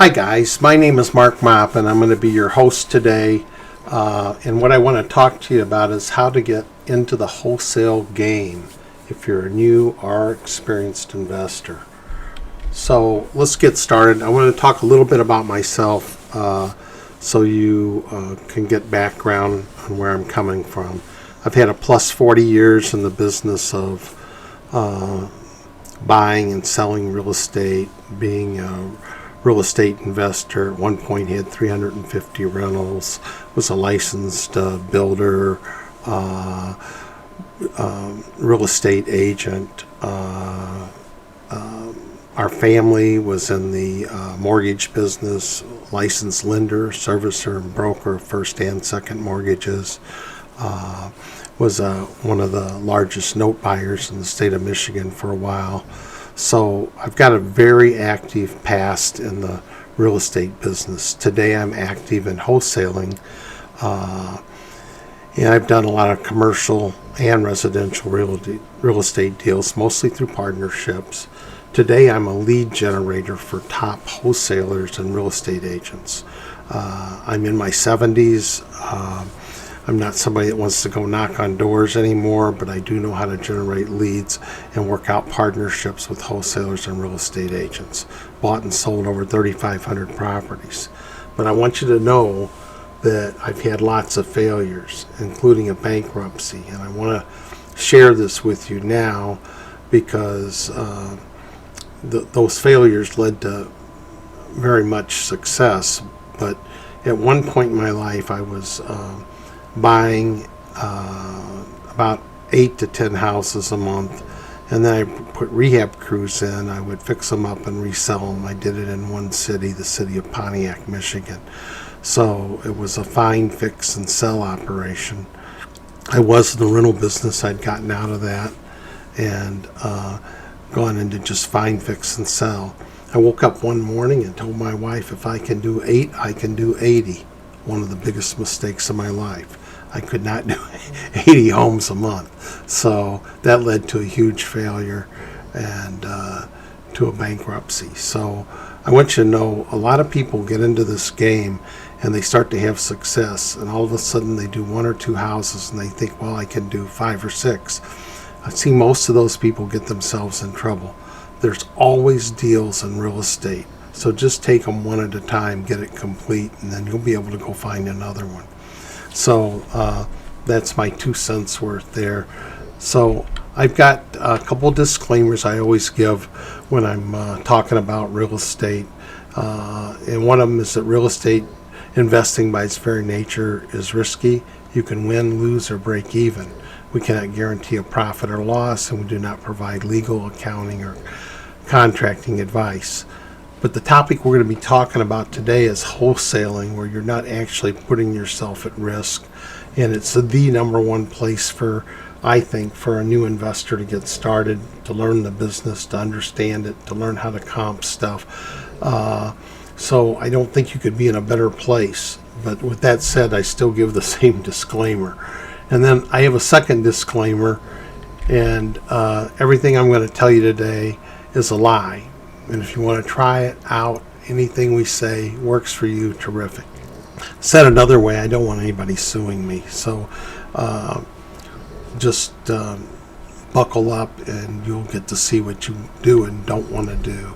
Hi guys, my name is Mark Maupin. I'm going to be your host today, and what I want to talk to you about is how to get into the wholesale game if you're a new or experienced investor. So let's get started. I want to talk a little bit about myself so you can get background on where I'm coming from. I've had a plus 40 years in the business of buying and selling real estate, being a real estate investor. At one point had 350 rentals, was a licensed builder, real estate agent. Our family was in the mortgage business, licensed lender, servicer, and broker of first and second mortgages. Was one of the largest note buyers in the state of Michigan for a while. So I've got a very active past in the real estate business. Today I'm active in wholesaling, and I've done a lot of commercial and residential real estate deals, mostly through partnerships. Today I'm a lead generator for top wholesalers and real estate agents. I'm in my 70s. I'm not somebody that wants to go knock on doors anymore, but I do know how to generate leads and work out partnerships with wholesalers and real estate agents. Bought and sold over 3,500 properties. But I want you to know that I've had lots of failures, including a bankruptcy, and I want to share this with you now because those failures led to very much success. But at one point in my life, I was buying about 8 to 10 houses a month, and then I put rehab crews in. I would fix them up and resell them. I did it in one city, the city of Pontiac, Michigan. So it was a find, fix, and sell operation. I was in the rental business. I'd gotten out of that and gone into just find, fix, and sell. I woke up one morning and told my wife, if I can do 8, I can do 80. One of the biggest mistakes of my life. I could not do 80 homes a month. So that led to a huge failure and to a bankruptcy. So I want you to know a lot of people get into this game and they start to have success, and all of a sudden they do 1 or 2 houses and they think, well, I can do 5 or 6. I see most of those people get themselves in trouble. There's always deals in real estate. So just take them one at a time, get it complete, and then you'll be able to go find another one. So that's my 2 cents worth there. So I've got a couple disclaimers I always give when I'm talking about real estate. And one of them is that real estate investing by its very nature is risky. You can win, lose, or break even. We cannot guarantee a profit or loss, and we do not provide legal, accounting, or contracting advice. But the topic we're going to be talking about today is wholesaling, where you're not actually putting yourself at risk. And it's the number one place for, I think, for a new investor to get started, to learn the business, to understand it, to learn how to comp stuff. So I don't think you could be in a better place. But with that said, I still give the same disclaimer. And then I have a second disclaimer, and everything I'm going to tell you today is a lie. And if you want to try it out, anything we say works for you, terrific. Said another way, I don't want anybody suing me. So just buckle up and you'll get to see what you do and don't want to do.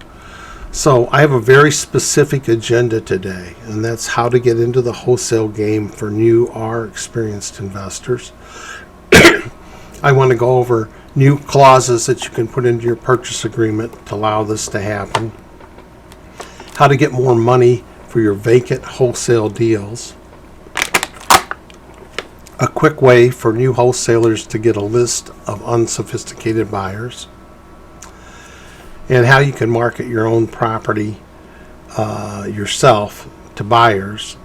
So I have a very specific agenda today, and that's how to get into the wholesale game for new or experienced investors. I want to go over new clauses that you can put into your purchase agreement to allow this to happen. How to get more money for your vacant wholesale deals. A quick way for new wholesalers to get a list of unsophisticated buyers. And how you can market your own property yourself to buyers.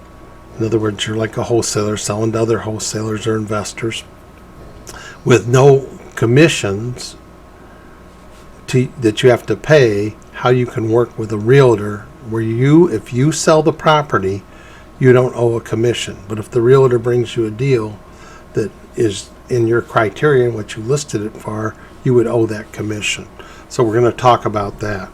In other words, you're like a wholesaler selling to other wholesalers or investors with no commissions that you have to pay. How you can work with a realtor where if you sell the property, you don't owe a commission. But if the realtor brings you a deal that is in your criteria and what you listed it for, you would owe that commission. So we're going to talk about that.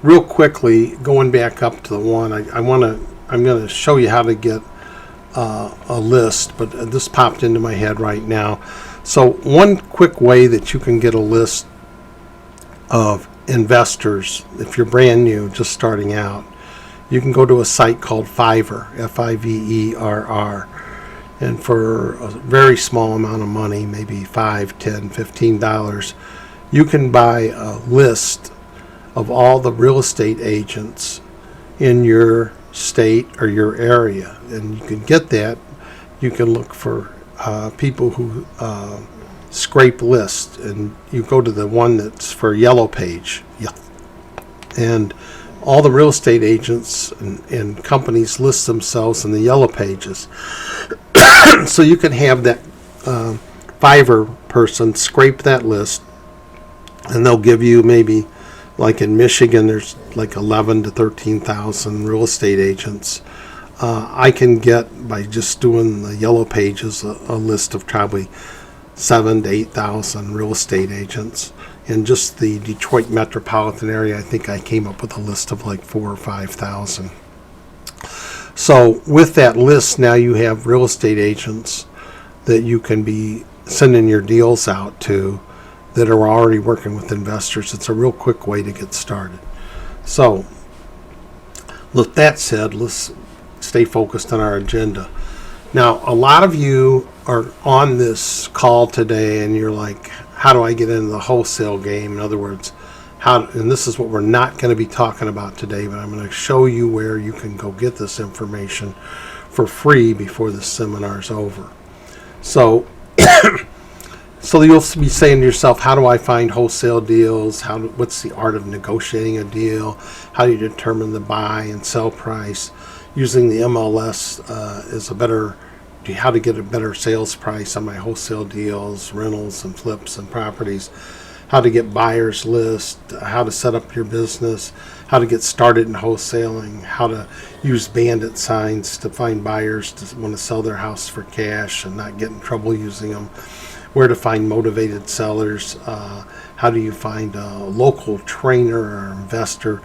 real quickly, going back up to the one, I'm going to show you how to get a list, but this popped into my head right now. So one quick way that you can get a list of investors, if you're brand new, just starting out, you can go to a site called Fiverr, Fiverr, and for a very small amount of money, maybe $5, $10, $15, you can buy a list of all the real estate agents in your state or your area. And you can get that. You can look for people who scrape lists, and you go to the one that's for Yellow Page. Yeah. And all the real estate agents and companies list themselves in the Yellow Pages. So you can have that Fiverr person scrape that list, and they'll give you maybe, like in Michigan, there's like 11 to 13,000 real estate agents. I can get, by just doing the Yellow Pages, a list of probably 7,000 to 8,000 real estate agents. In just the Detroit metropolitan area, I think I came up with a list of like 4,000 or 5,000. So with that list, now you have real estate agents that you can be sending your deals out to that are already working with investors. It's a real quick way to get started. So with that said, let's stay focused on our agenda. Now, a lot of you are on this call today and you're like, how do I get into the wholesale game? In other words, and this is what we're not going to be talking about today, but I'm going to show you where you can go get this information for free before the seminar's over. So you'll be saying to yourself, how do I find wholesale deals? What's the art of negotiating a deal? How do you determine the buy and sell price? Using the MLS how to get a better sales price on my wholesale deals, rentals and flips and properties, how to get buyers list, how to set up your business, how to get started in wholesaling, how to use bandit signs to find buyers to want to sell their house for cash and not get in trouble using them, where to find motivated sellers, how do you find a local trainer or investor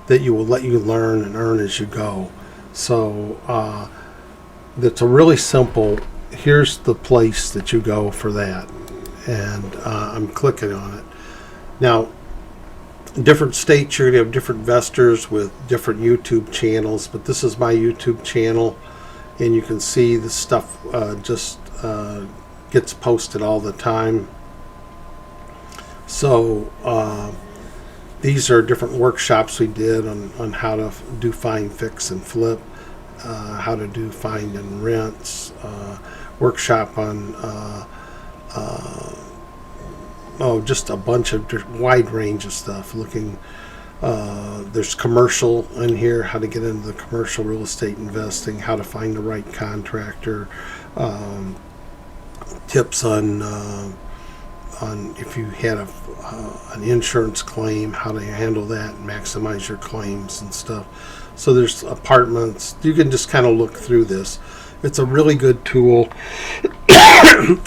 that will let you learn and earn as you go. So that's a really simple, here's the place that you go for that. And I'm clicking on it. Now, different states, you're going to have different investors with different YouTube channels, but this is my YouTube channel, and you can see the stuff just gets posted all the time. So these are different workshops we did on how to do find, fix, and flip, how to do find and rents, workshop on just a bunch of wide range of stuff. There's commercial in here, how to get into the commercial real estate investing, how to find the right contractor, tips on if you had an insurance claim, how to handle that and maximize your claims and stuff. So there's apartments. You can just kind of look through this. It's a really good tool.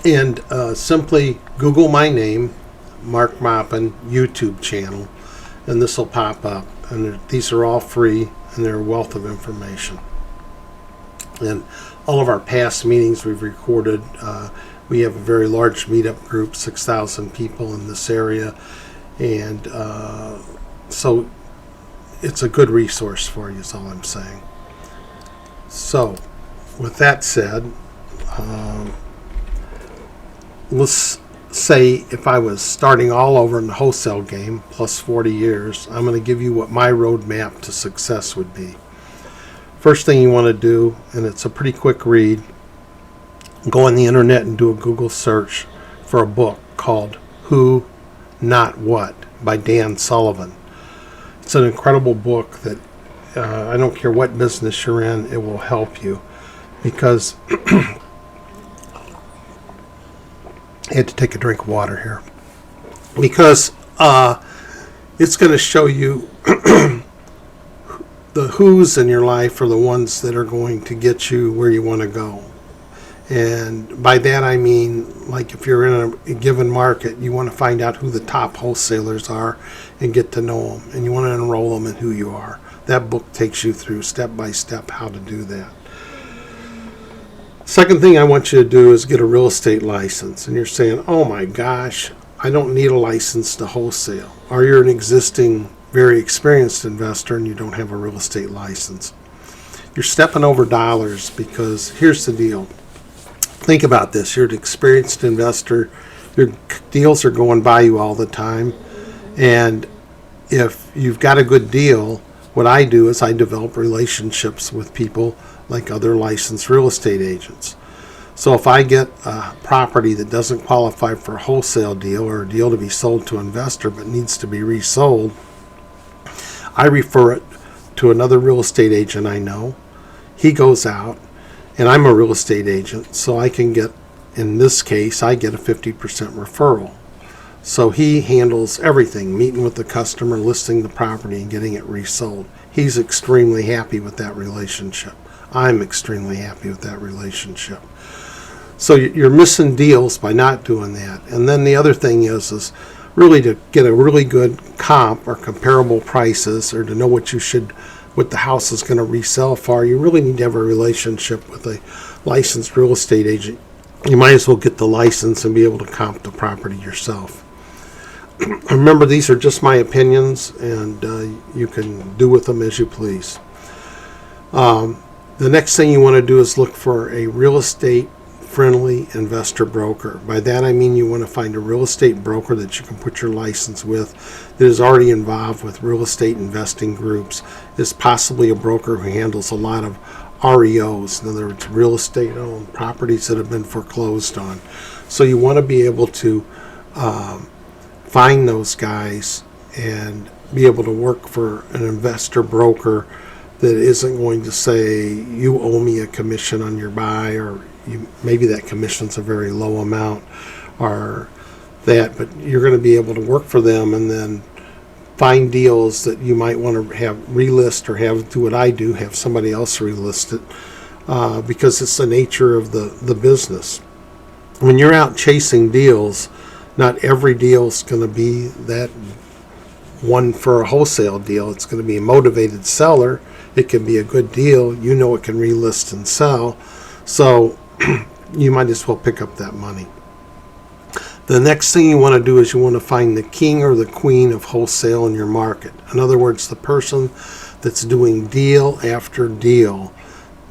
And simply Google my name, Mark Maupin, YouTube channel, and this will pop up. And these are all free, and they're a wealth of information. And all of our past meetings we've recorded. We have a very large meetup group, 6,000 people in this area, and so it's a good resource for you, is all I'm saying. So with that said, let's say if I was starting all over in the wholesale game, plus 40 years, I'm going to give you what my roadmap to success would be. First thing you want to do, and it's a pretty quick read, go on the internet and do a Google search for a book called Who, Not What by Dan Sullivan. It's an incredible book that I don't care what business you're in, it will help you, because I had to take a drink of water here, because it's going to show you the who's in your life are the ones that are going to get you where you want to go. And by that I mean, like if you're in a given market, you want to find out who the top wholesalers are and get to know them. And you want to enroll them in who you are. That book takes you through step by step how to do that. Second thing I want you to do is get a real estate license. And you're saying, oh my gosh, I don't need a license to wholesale. Or you're an existing, very experienced investor and you don't have a real estate license. You're stepping over dollars because here's the deal. Think about this. You're an experienced investor. Your deals are going by you all the time. And if you've got a good deal, what I do is I develop relationships with people like other licensed real estate agents. So if I get a property that doesn't qualify for a wholesale deal or a deal to be sold to an investor but needs to be resold, I refer it to another real estate agent I know. He goes out, and I'm a real estate agent, so I can get, in this case, I get a 50% referral. So he handles everything, meeting with the customer, listing the property, and getting it resold. He's extremely happy with that relationship. I'm extremely happy with that relationship. So you're missing deals by not doing that. And then the other thing is really to get a really good comp or comparable prices, or to know what the house is going to resell for. You really need to have a relationship with a licensed real estate agent. You might as well get the license and be able to comp the property yourself. Remember, these are just my opinions, and you can do with them as you please. The next thing you want to do is look for a real estate friendly investor broker. By that I mean you want to find a real estate broker that you can put your license with that is already involved with real estate investing groups. Is possibly a broker who handles a lot of REOs, in other words, real estate owned properties that have been foreclosed on. So you want to be able to find those guys and be able to work for an investor broker that isn't going to say you owe me a commission on your buy, or maybe that commission's a very low amount or that, but you're going to be able to work for them and then find deals that you might want to have relist, or have, do what I do, have somebody else relist it, because it's the nature of the business. When you're out chasing deals, not every deal is going to be that one for a wholesale deal. It's going to be a motivated seller. It can be a good deal. You know it can relist and sell. So you might as well pick up that money. The next thing you want to do is you want to find the king or the queen of wholesale in your market. In other words, the person that's doing deal after deal.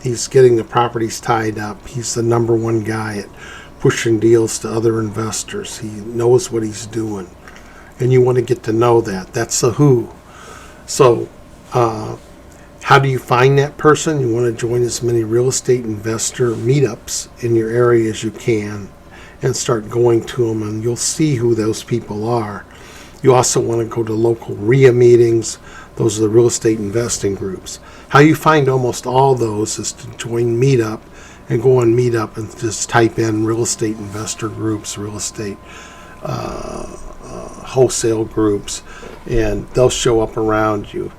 He's getting the properties tied up. He's the number one guy at pushing deals to other investors. He knows what he's doing. And you want to get to know that. That's the who. So how do you find that person? You want to join as many real estate investor meetups in your area as you can and start going to them, and you'll see who those people are. You also want to go to local REIA meetings. Those are the real estate investing groups. How you find almost all those is to join Meetup and go on Meetup and just type in real estate investor groups, real estate wholesale groups, and they'll show up around you.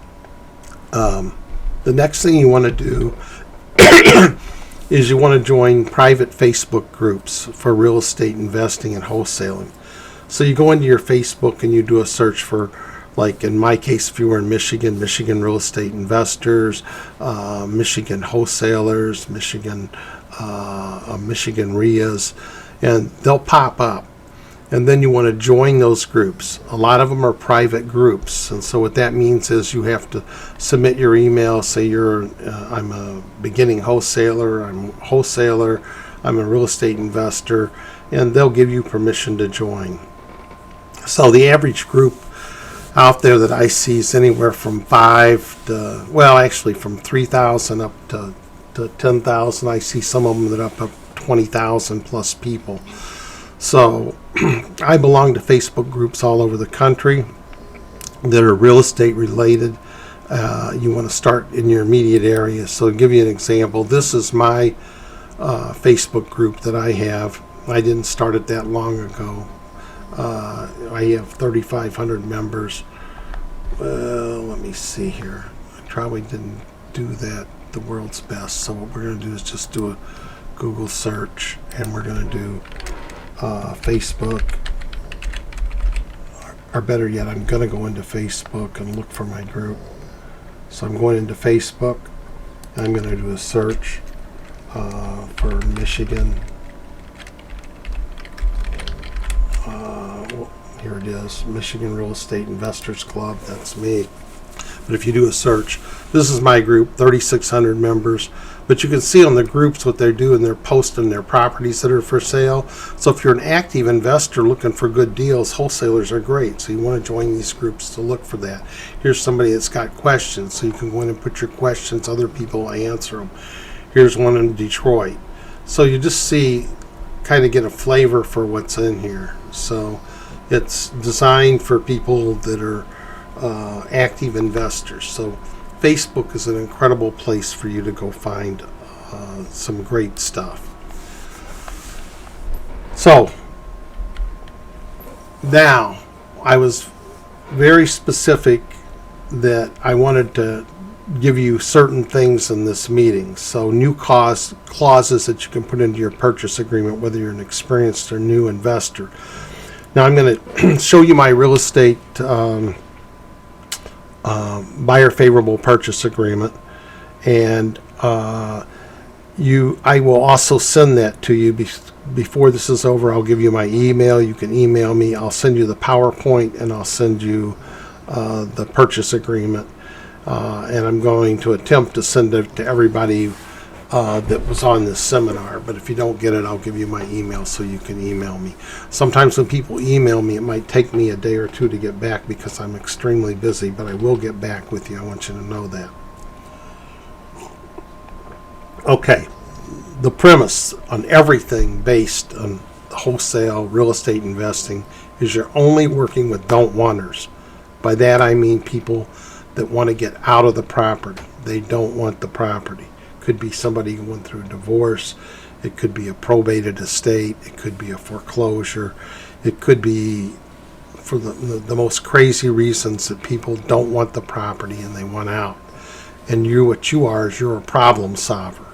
The next thing you want to do is you want to join private Facebook groups for real estate investing and wholesaling. So you go into your Facebook and you do a search for, like in my case, if you were in Michigan, Michigan real estate investors, Michigan wholesalers, Michigan REIAs, and they'll pop up. And then you want to join those groups. A lot of them are private groups, and so what that means is you have to submit your email, say I'm a beginning wholesaler, I'm a wholesaler, I'm a real estate investor, and they'll give you permission to join. So the average group out there that I see is anywhere from 5 to, well, actually from 3,000 up to 10,000. I see some of them that are up 20,000 plus people. So I belong to Facebook groups all over the country that are real estate related. You want to start in your immediate area. So to give you an example, this is my Facebook group that I have. I didn't start it that long ago. I have 3,500 members. Let me see here. I probably didn't do that the world's best. So what we're going to do is just do a Google search, and we're going to do Facebook. Or better yet, I'm going to go into Facebook and look for my group. So I'm going into Facebook, and I'm going to do a search for Michigan. Here it is, Michigan Real Estate Investors Club. That's me. But if you do a search, this is my group, 3,600 members. But you can see on the groups what they're doing. They're posting their properties that are for sale. So if you're an active investor looking for good deals, wholesalers are great. So you want to join these groups to look for that. Here's somebody that's got questions, so you can go in and put your questions. Other people will answer them. Here's one in Detroit. So you just see, kind of get a flavor for what's in here. So it's designed for people that are active investors. So Facebook is an incredible place for you to go find some great stuff. So now I was very specific that I wanted to give you certain things in this meeting. So new clauses that you can put into your purchase agreement, whether you're an experienced or new investor. Now I'm going to show you my real estate buyer favorable purchase agreement, and I will also send that to you before this is over. I'll give you my email. You can email me. I'll send you the PowerPoint, and I'll send you the purchase agreement, and I'm going to attempt to send it to everybody that was on this seminar. But if you don't get it, I'll give you my email so you can email me. Sometimes when people email me, it might take me a day or two to get back because I'm extremely busy, but I will get back with you. I want you to know that. Okay, the premise on everything based on wholesale real estate investing is you're only working with don't wanters. By that I mean people that want to get out of the property. They don't want the property. Could be somebody going through a divorce. It could be a probated estate. It could be a foreclosure. It could be for the most crazy reasons that people don't want the property and they want out. And what you are is you're a problem solver.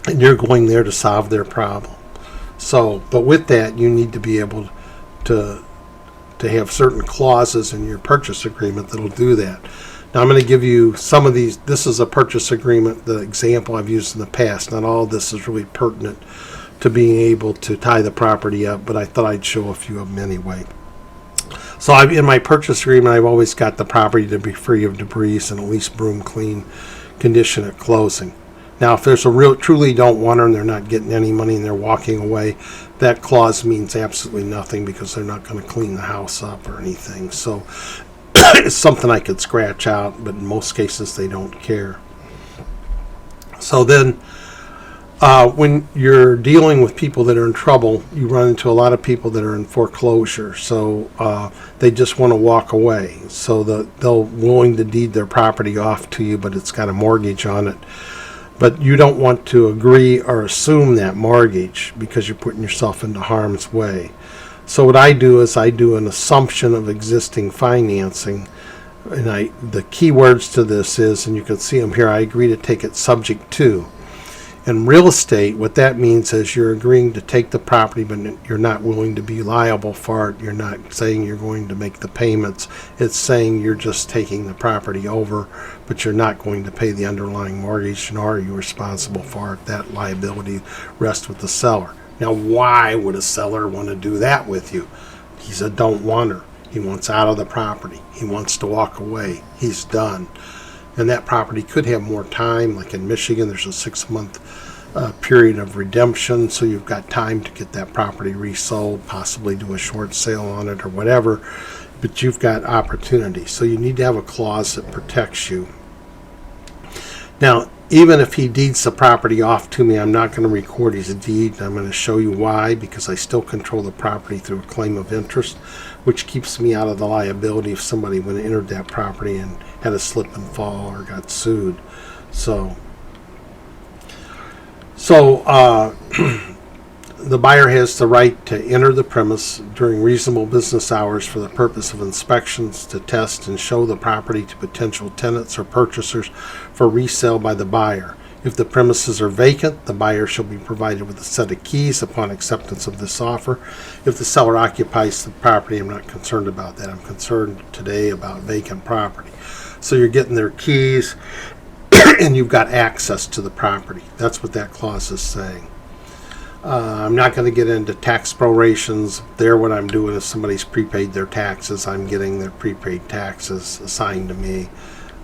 And you're going there to solve their problem. So, but with that, you need to be able to have certain clauses in your purchase agreement that'll do that. Now I'm going to give you some of these. This is a purchase agreement, the example I've used in the past. Not all of this is really pertinent to being able to tie the property up, but I thought I'd show a few of them anyway. So in my purchase agreement, I've always got the property to be free of debris and at least broom clean condition at closing. Now, if there's a truly don't want her and they're not getting any money and they're walking away, that clause means absolutely nothing because they're not going to clean the house up or anything. So it's something I could scratch out, but in most cases they don't care. So then when you're dealing with people that are in trouble, you run into a lot of people that are in foreclosure. So they just want to walk away. So they're willing to deed their property off to you, but it's got a mortgage on it. But you don't want to agree or assume that mortgage because you're putting yourself into harm's way. So what I do is I do an assumption of existing financing. And the key words to this is, and you can see them here, I agree to take it subject to. In real estate, what that means is you're agreeing to take the property, but you're not willing to be liable for it. You're not saying you're going to make the payments. It's saying you're just taking the property over, but you're not going to pay the underlying mortgage, nor are you responsible for it. That liability rests with the seller. Now, why would a seller want to do that with you? He's a don't wanter. He wants out of the property. He wants to walk away. He's done. And that property could have more time. Like in Michigan, there's a 6-month period of redemption, so you've got time to get that property resold, possibly do a short sale on it or whatever, but you've got opportunity. So you need to have a clause that protects you. Now, even if he deeds the property off to me, I'm not going to record his deed. I'm going to show you why, because I still control the property through a claim of interest, which keeps me out of the liability if somebody would have entered that property and had a slip and fall or got sued. So the buyer has the right to enter the premise during reasonable business hours for the purpose of inspections to test and show the property to potential tenants or purchasers for resale by the buyer. If the premises are vacant, the buyer shall be provided with a set of keys upon acceptance of this offer. If the seller occupies the property, I'm not concerned about that. I'm concerned today about vacant property. So you're getting their keys and you've got access to the property. That's what that clause is saying. I'm not going to get into tax prorations. There, what I'm doing is somebody's prepaid their taxes. I'm getting their prepaid taxes assigned to me,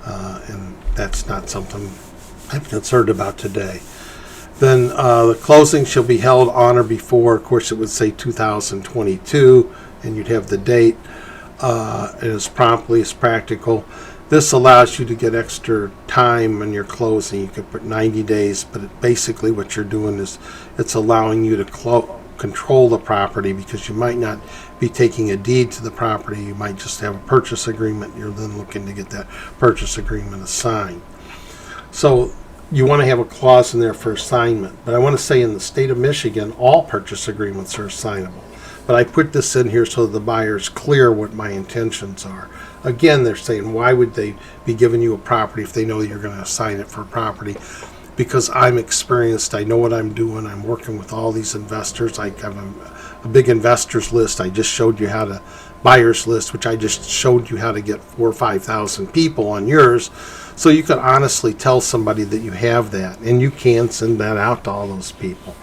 and that's not something I'm concerned about today. Then the closing shall be held on or before, of course it would say 2022, and you'd have the date, and as promptly as practical. This allows you to get extra time on your closing. You could put 90 days, but basically what you're doing is it's allowing you to control the property, because you might not be taking a deed to the property. You might just have a purchase agreement. You're then looking to get that purchase agreement assigned. So you want to have a clause in there for assignment. But I want to say in the state of Michigan, all purchase agreements are assignable. But I put this in here so the buyer's clear what my intentions are. Again, they're saying, why would they be giving you a property if they know you're going to assign it for a property? Because I'm experienced. I know what I'm doing. I'm working with all these investors. I have a big investors list. I just showed you how to, buyers list, which I just showed you how to get 4,000 or 5,000 people on yours. So you could honestly tell somebody that you have that, and you can send that out to all those people.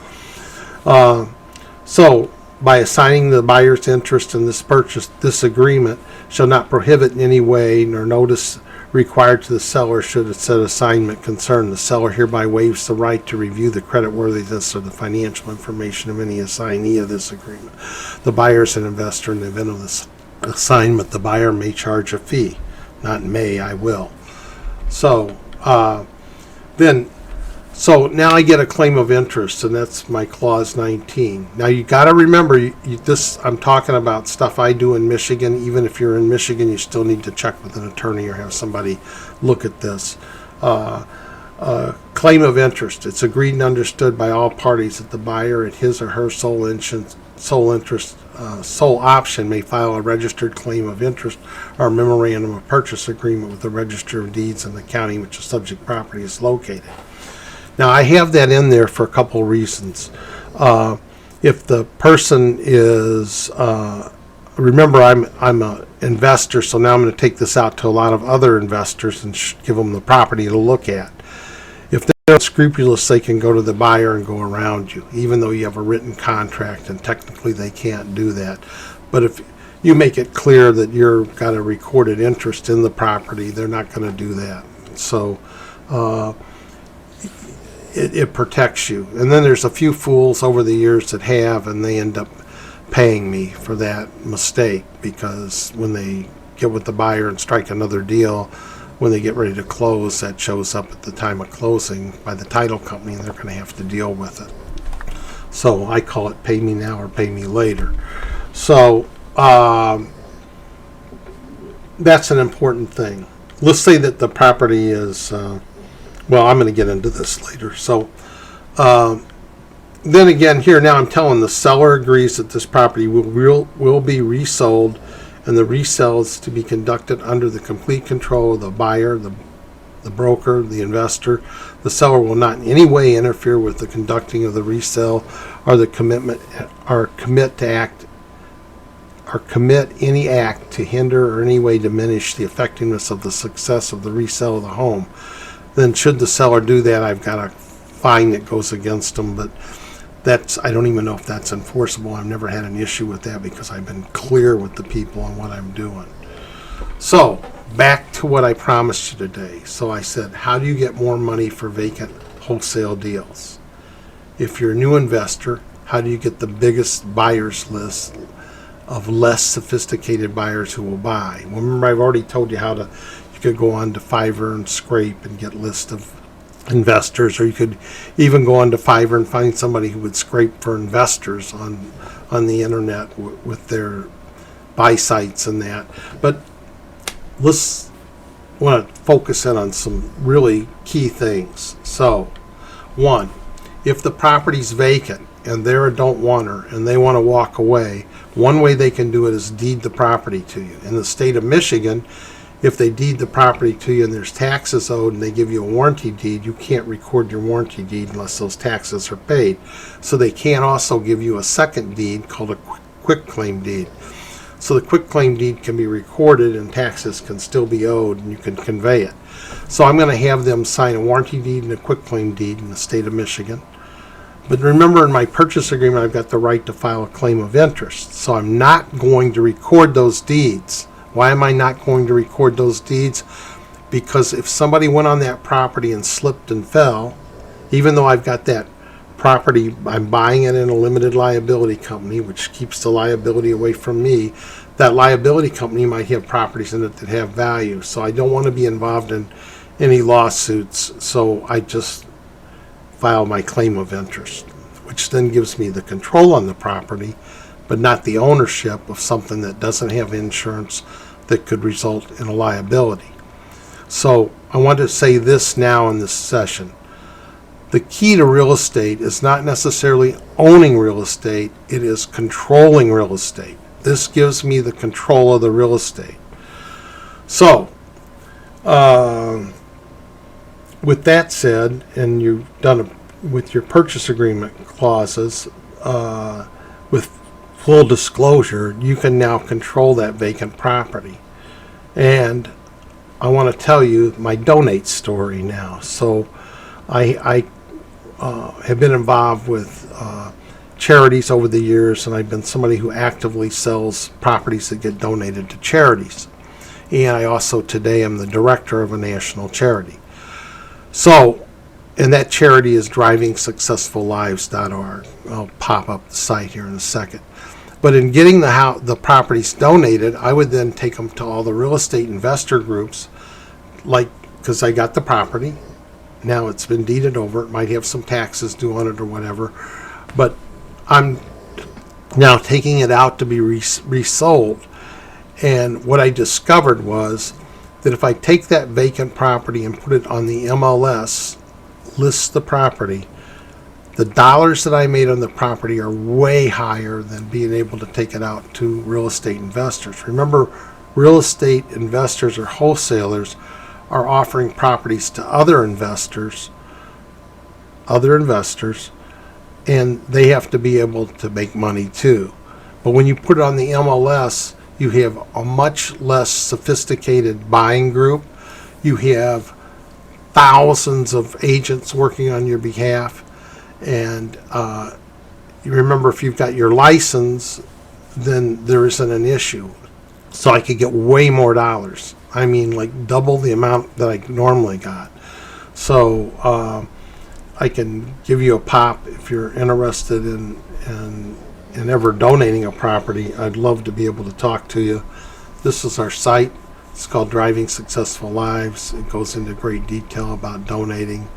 So by assigning the buyer's interest in this purchase, this agreement shall not prohibit in any way, nor notice required to the seller should its said assignment concern. The seller hereby waives the right to review the creditworthiness or the financial information of any assignee of this agreement. The buyer is an investor. In the event of this assignment, the buyer may charge a fee. Not may, I will. So So now I get a claim of interest, and that's my clause 19. Now you got to remember, this I'm talking about stuff I do in Michigan. Even if you're in Michigan, you still need to check with an attorney or have somebody look at this. Claim of interest. It's agreed and understood by all parties that the buyer at his or her sole option may file a registered claim of interest or a memorandum of purchase agreement with the Register of Deeds in the county in which the subject property is located. Now, I have that in there for a couple reasons. If the person is, remember, I'm an investor, so now I'm going to take this out to a lot of other investors and give them the property to look at. If they're unscrupulous, they can go to the buyer and go around you, even though you have a written contract, and technically they can't do that. But if you make it clear that you've got a recorded interest in the property, they're not going to do that. So it protects you. And then there's a few fools over the years that have, and they end up paying me for that mistake, because when they get with the buyer and strike another deal, when they get ready to close, that shows up at the time of closing by the title company, and they're going to have to deal with it. So I call it pay me now or pay me later. So that's an important thing. Let's say that the property is well, I'm going to get into this later. So then again, here now I'm telling the seller agrees that this property will be resold, and the resale is to be conducted under the complete control of the buyer, the broker, the investor. The seller will not in any way interfere with the conducting of the resale or the commitment or commit any act to hinder or any way diminish the effectiveness of the success of the resale of the home. Then should the seller do that, I've got a fine that goes against them, but I don't even know if that's enforceable. I've never had an issue with that because I've been clear with the people on what I'm doing. So back to what I promised you today. So I said, how do you get more money for vacant wholesale deals? If you're a new investor, how do you get the biggest buyers list of less sophisticated buyers who will buy? Well, remember, I've already told you how to. You could go on to Fiverr and scrape and get lists of investors, or you could even go on to Fiverr and find somebody who would scrape for investors on the internet with their buy sites and that. But let's want to focus in on some really key things. So, one, if the property's vacant and they're a don't wanter and they want to walk away, one way they can do it is deed the property to you. In the state of Michigan, if they deed the property to you and there's taxes owed and they give you a warranty deed, you can't record your warranty deed unless those taxes are paid. So they can't also give you a second deed called a quick claim deed. So the quick claim deed can be recorded and taxes can still be owed and you can convey it. So I'm going to have them sign a warranty deed and a quick claim deed in the state of Michigan. But remember, in my purchase agreement, I've got the right to file a claim of interest. So I'm not going to record those deeds. Why am I not going to record those deeds? Because if somebody went on that property and slipped and fell, even though I've got that property, I'm buying it in a limited liability company, which keeps the liability away from me, that liability company might have properties in it that have value. So I don't want to be involved in any lawsuits. So I just file my claim of interest, which then gives me the control on the property, but not the ownership of something that doesn't have insurance that could result in a liability. So I want to say this now in this session. The key to real estate is not necessarily owning real estate, it is controlling real estate. This gives me the control of the real estate. So, with that said, and you've done it with your purchase agreement clauses, with full disclosure, you can now control that vacant property. And I want to tell you my donate story now. So I have been involved with charities over the years, and I've been somebody who actively sells properties that get donated to charities. And I also today am the director of a national charity. So, and that charity is drivingsuccessfullives.org. I'll pop up the site here in a second. But in getting the properties donated, I would then take them to all the real estate investor groups, like, because I got the property. Now it's been deeded over. It might have some taxes due on it or whatever. But I'm now taking it out to be resold. And what I discovered was that if I take that vacant property and put it on the MLS, list the property, the dollars that I made on the property are way higher than being able to take it out to real estate investors. Remember, real estate investors or wholesalers are offering properties to other investors, and they have to be able to make money too. But when you put it on the MLS, you have a much less sophisticated buying group. You have thousands of agents working on your behalf. And you remember, if you've got your license, then there isn't an issue. So I could get way more dollars. I mean, like double the amount that I normally got. So I can give you a pop if you're interested in ever donating a property. I'd love to be able to talk to you. This is our site. It's called Driving Successful Lives. It goes into great detail about donating.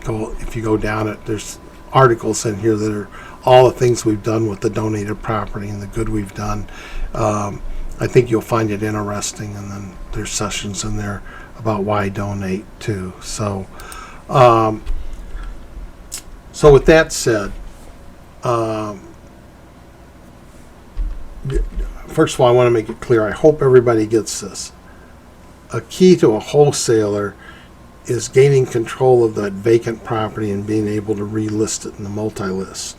If you go down it, there's articles in here that are all the things we've done with the donated property and the good we've done. I think you'll find it interesting, and then there's sessions in there about why donate too. So with that said, first of all, I want to make it clear, I hope everybody gets this. A key to a wholesaler is gaining control of that vacant property and being able to relist it in the multi-list.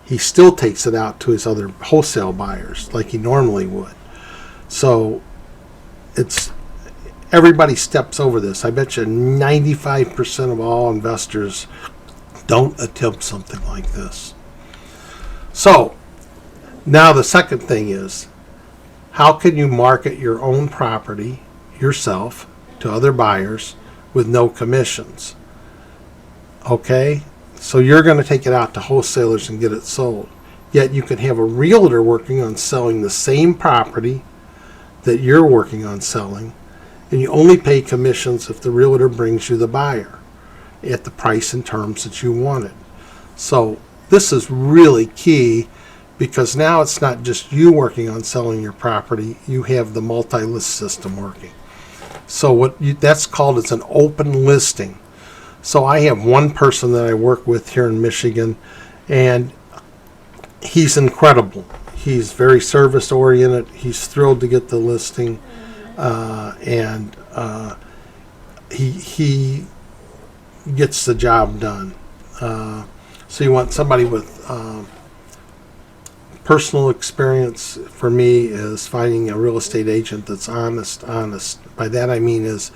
He still takes it out to his other wholesale buyers like he normally would. So everybody steps over this. I bet you 95% of all investors don't attempt something like this. So now the second thing is, how can you market your own property yourself to other buyers with no commissions? Okay, so you're going to take it out to wholesalers and get it sold. Yet you can have a realtor working on selling the same property that you're working on selling, and you only pay commissions if the realtor brings you the buyer at the price and terms that you wanted. So this is really key, because now it's not just you working on selling your property, you have the multi-list system working. So that's called, it's an open listing. So I have one person that I work with here in Michigan, and he's incredible. He's very service oriented. He's thrilled to get the listing. and he gets the job done. So you want somebody with personal experience. For me, is finding a real estate agent that's honest. By that I mean is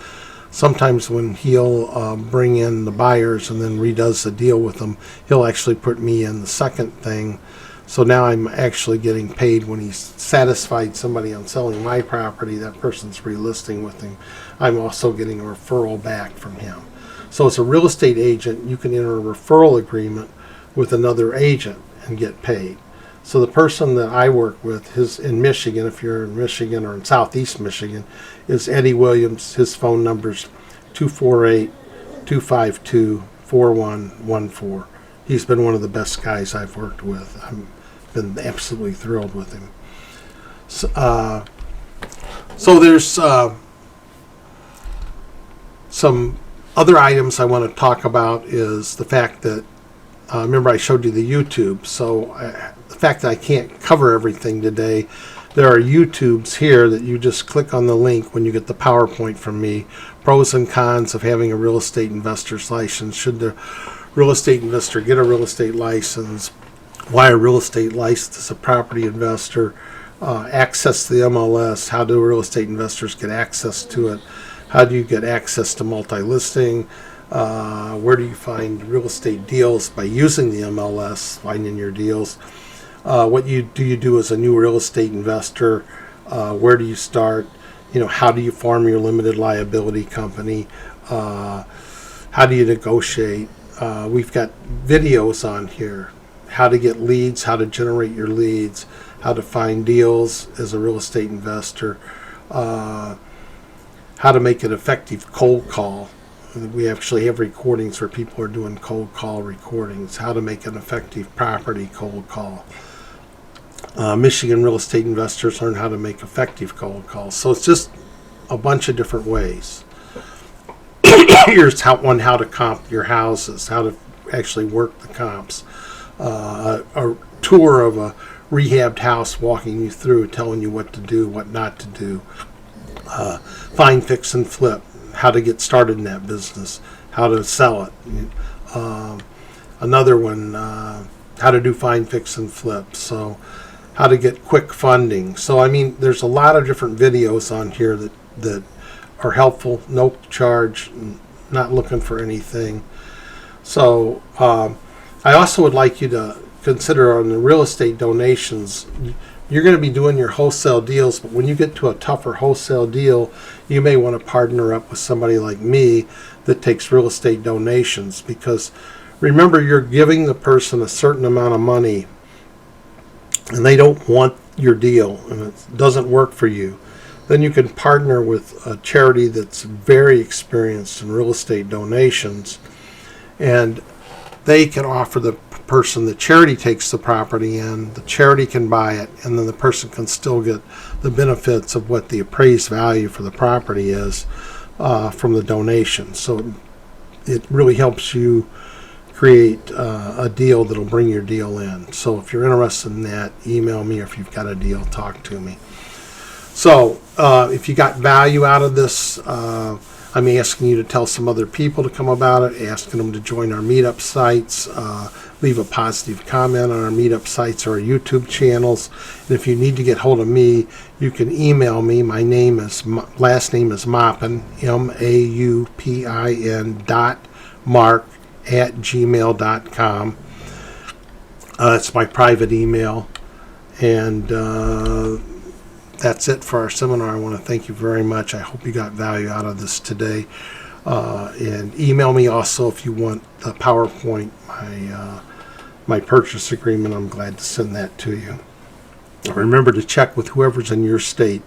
sometimes when he'll bring in the buyers and then redoes the deal with them, he'll actually put me in the second thing. So now I'm actually getting paid when he's satisfied somebody on selling my property, that person's relisting with him. I'm also getting a referral back from him. So as a real estate agent, you can enter a referral agreement with another agent and get paid. So the person that I work with is in Michigan, if you're in Michigan or in Southeast Michigan, is Eddie Williams. His phone number's 248-252-4114. He's been one of the best guys I've worked with. I've been absolutely thrilled with him. So there's some other items I want to talk about is the fact that, remember I showed you the YouTube, so the fact that I can't cover everything today, there are YouTubes here that you just click on the link when you get the PowerPoint from me. Pros and cons of having a real estate investor's license. Should the real estate investor get a real estate license? Why a real estate license as a property investor? Access to the MLS. How do real estate investors get access to it? How do you get access to multi-listing? Where do you find real estate deals by using the MLS, finding your deals? What do you do as a new real estate investor? Where do you start? How do you form your limited liability company? How do you negotiate? We've got videos on here. How to get leads, how to generate your leads, how to find deals as a real estate investor, how to make an effective cold call. We actually have recordings where people are doing cold call recordings. How to make an effective property cold call. Michigan real estate investors learn how to make effective cold calls. So it's just a bunch of different ways. Here's how to comp your houses, how to actually work the comps. A tour of a rehabbed house, walking you through, telling you what to do, what not to do. Find, fix, and flip. How to get started in that business. How to sell it. Another one, how to do find, fix, and flip. So how to get quick funding. So I mean, there's a lot of different videos on here that are helpful. No charge. Not looking for anything. So I also would like you to consider on the real estate donations. You're going to be doing your wholesale deals, but when you get to a tougher wholesale deal, you may want to partner up with somebody like me that takes real estate donations, because remember, you're giving the person a certain amount of money and they don't want your deal and it doesn't work for you. Then you can partner with a charity that's very experienced in real estate donations, and they can offer the person, the charity takes the property in, the charity can buy it, and then the person can still get the benefits of what the appraised value for the property is from the donation. So it really helps you create a deal that'll bring your deal in. So if you're interested in that, email me, or if you've got a deal, talk to me. So if you got value out of this, I'm asking you to tell some other people to come about it, asking them to join our meetup sites, leave a positive comment on our meetup sites or our YouTube channels. And if you need to get hold of me, you can email me. My last name is Maupin, MAUPIN .mark@gmail.com. It's my private email. And that's it for our seminar. I want to thank you very much. I hope you got value out of this today. And email me also if you want the PowerPoint, my purchase agreement. I'm glad to send that to you. Remember to check with whoever's in your state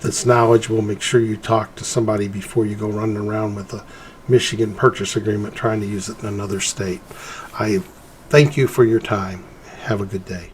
that's knowledgeable. Make sure you talk to somebody before you go running around with a Michigan purchase agreement trying to use it in another state. I thank you for your time. Have a good day.